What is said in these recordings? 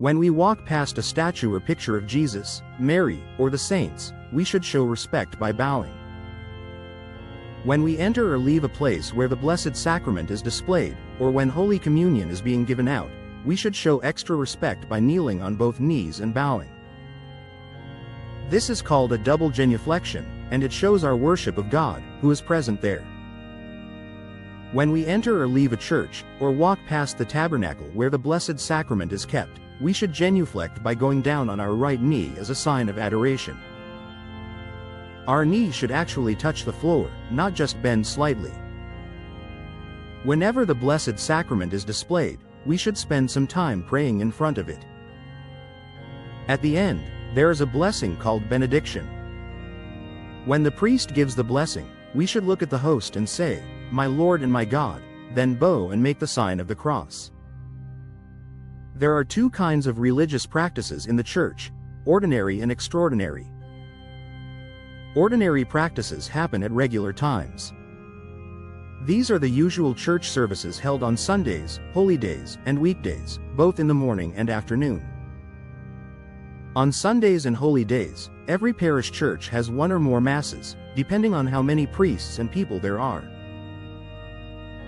When we walk past a statue or picture of Jesus, Mary, or the saints, we should show respect by bowing. When we enter or leave a place where the Blessed Sacrament is displayed, or when Holy Communion is being given out, we should show extra respect by kneeling on both knees and bowing. This is called a double genuflection, and it shows our worship of God, who is present there. When we enter or leave a church, or walk past the tabernacle where the Blessed Sacrament is kept, we should genuflect by going down on our right knee as a sign of adoration. Our knee should actually touch the floor, not just bend slightly. Whenever the Blessed Sacrament is displayed, we should spend some time praying in front of it. At the end, there is a blessing called benediction. When the priest gives the blessing, we should look at the host and say, "My Lord and my God," then bow and make the sign of the cross. There are two kinds of religious practices in the Church: ordinary and extraordinary. Ordinary practices happen at regular times. These are the usual church services held on Sundays, holy days, and weekdays, both in the morning and afternoon. On Sundays and holy days, every parish church has one or more masses, depending on how many priests and people there are.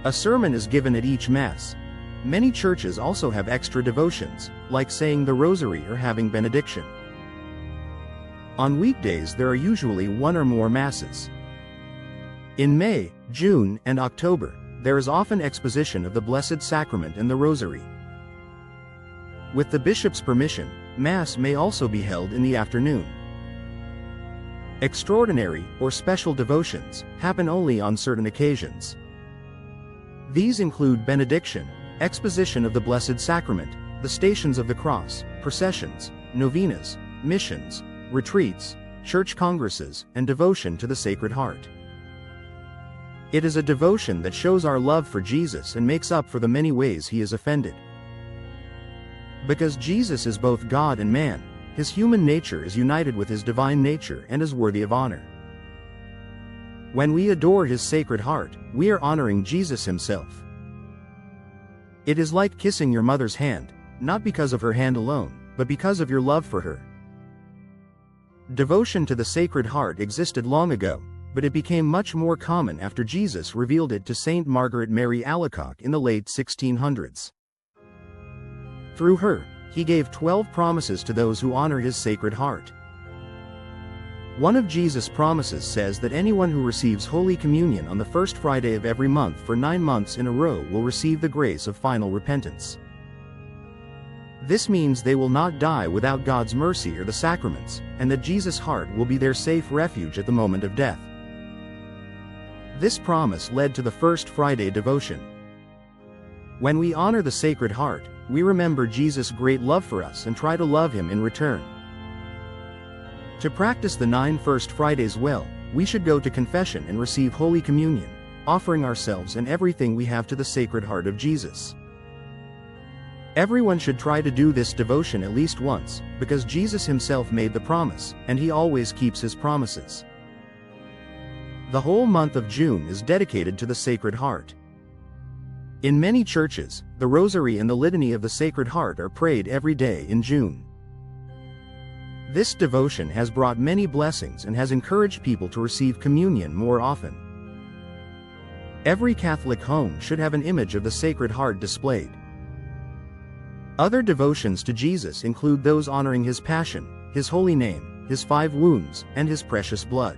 A sermon is given at each Mass. Many churches also have extra devotions, like saying the Rosary or having benediction. On weekdays there are usually one or more Masses. In May, June, and October, there is often exposition of the Blessed Sacrament and the Rosary. With the bishop's permission, Mass may also be held in the afternoon. Extraordinary, or special devotions, happen only on certain occasions. These include benediction, exposition of the Blessed Sacrament, the Stations of the Cross, processions, novenas, missions, retreats, church congresses, and devotion to the Sacred Heart. It is a devotion that shows our love for Jesus and makes up for the many ways he is offended. Because Jesus is both God and man, his human nature is united with his divine nature and is worthy of honor. When we adore his Sacred Heart, we are honoring Jesus himself. It is like kissing your mother's hand, not because of her hand alone, but because of your love for her. Devotion to the Sacred Heart existed long ago, but it became much more common after Jesus revealed it to Saint Margaret Mary Alacoque in the late 1600s. Through her, he gave 12 promises to those who honor his Sacred Heart. One of Jesus' promises says that anyone who receives Holy Communion on the first Friday of every month for 9 months in a row will receive the grace of final repentance. This means they will not die without God's mercy or the sacraments, and that Jesus' heart will be their safe refuge at the moment of death. This promise led to the First Friday devotion. When we honor the Sacred Heart, we remember Jesus' great love for us and try to love him in return. To practice the 9 First Fridays well, we should go to confession and receive Holy Communion, offering ourselves and everything we have to the Sacred Heart of Jesus. Everyone should try to do this devotion at least once, because Jesus himself made the promise, and he always keeps his promises. The whole month of June is dedicated to the Sacred Heart. In many churches, the Rosary and the Litany of the Sacred Heart are prayed every day in June. This devotion has brought many blessings and has encouraged people to receive communion more often. Every Catholic home should have an image of the Sacred Heart displayed. Other devotions to Jesus include those honoring his passion, his holy name, his 5 wounds, and his precious blood.